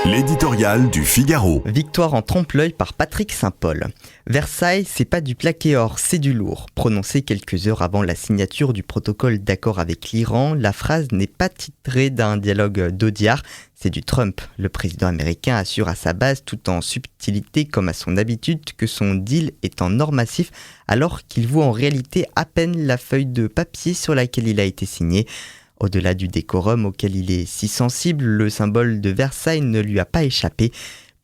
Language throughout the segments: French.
L'éditorial du Figaro. Victoire en trompe-l'œil par Patrick Saint-Paul. Versailles, c'est pas du plaqué or, c'est du lourd. Prononcée quelques heures avant la signature du protocole d'accord avec l'Iran, la phrase n'est pas titrée d'un dialogue d'Audiard, c'est du Trump. Le président américain assure à sa base, tout en subtilité comme à son habitude, que son deal est en or massif, alors qu'il vaut en réalité à peine la feuille de papier sur laquelle il a été signé. Au-delà du décorum auquel il est si sensible, le symbole de Versailles ne lui a pas échappé.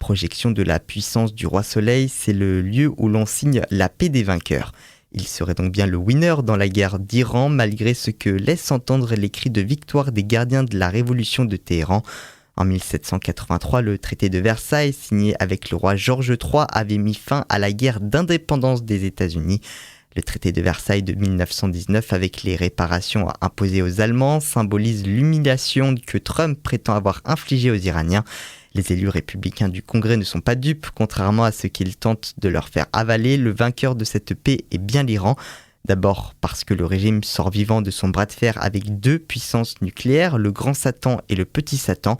Projection de la puissance du roi Soleil, c'est le lieu où l'on signe la paix des vainqueurs. Il serait donc bien le winner dans la guerre d'Iran, malgré ce que laissent entendre les cris de victoire des gardiens de la révolution de Téhéran. En 1783, le traité de Versailles, signé avec le roi George III, avait mis fin à la guerre d'indépendance des États-Unis. Le traité de Versailles de 1919, avec les réparations imposées aux Allemands, symbolise l'humiliation que Trump prétend avoir infligée aux Iraniens. Les élus républicains du Congrès ne sont pas dupes, contrairement à ce qu'ils tentent de leur faire avaler. Le vainqueur de cette paix est bien l'Iran. D'abord parce que le régime sort vivant de son bras de fer avec deux puissances nucléaires, le grand Satan et le petit Satan.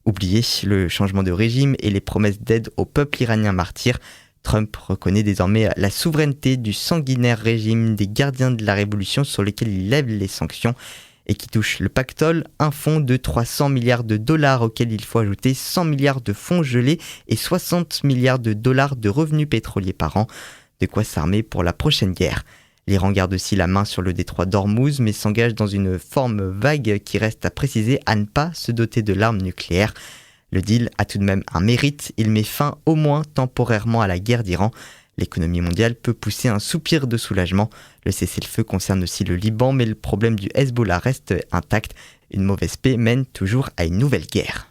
Oubliez le changement de régime et les promesses d'aide au peuple iranien martyr. Trump reconnaît désormais la souveraineté du sanguinaire régime des gardiens de la révolution sur lequel il lève les sanctions et qui touche le pactole, un fonds de 300 milliards de dollars auquel il faut ajouter 100 milliards de fonds gelés et 60 milliards de dollars de revenus pétroliers par an. De quoi s'armer pour la prochaine guerre. L'Iran garde aussi la main sur le détroit d'Ormuz mais s'engage dans une forme vague qui reste à préciser à ne pas se doter de l'arme nucléaire. Le deal a tout de même un mérite, il met fin au moins temporairement à la guerre d'Iran. L'économie mondiale peut pousser un soupir de soulagement. Le cessez-le-feu concerne aussi le Liban, mais le problème du Hezbollah reste intact. Une mauvaise paix mène toujours à une nouvelle guerre.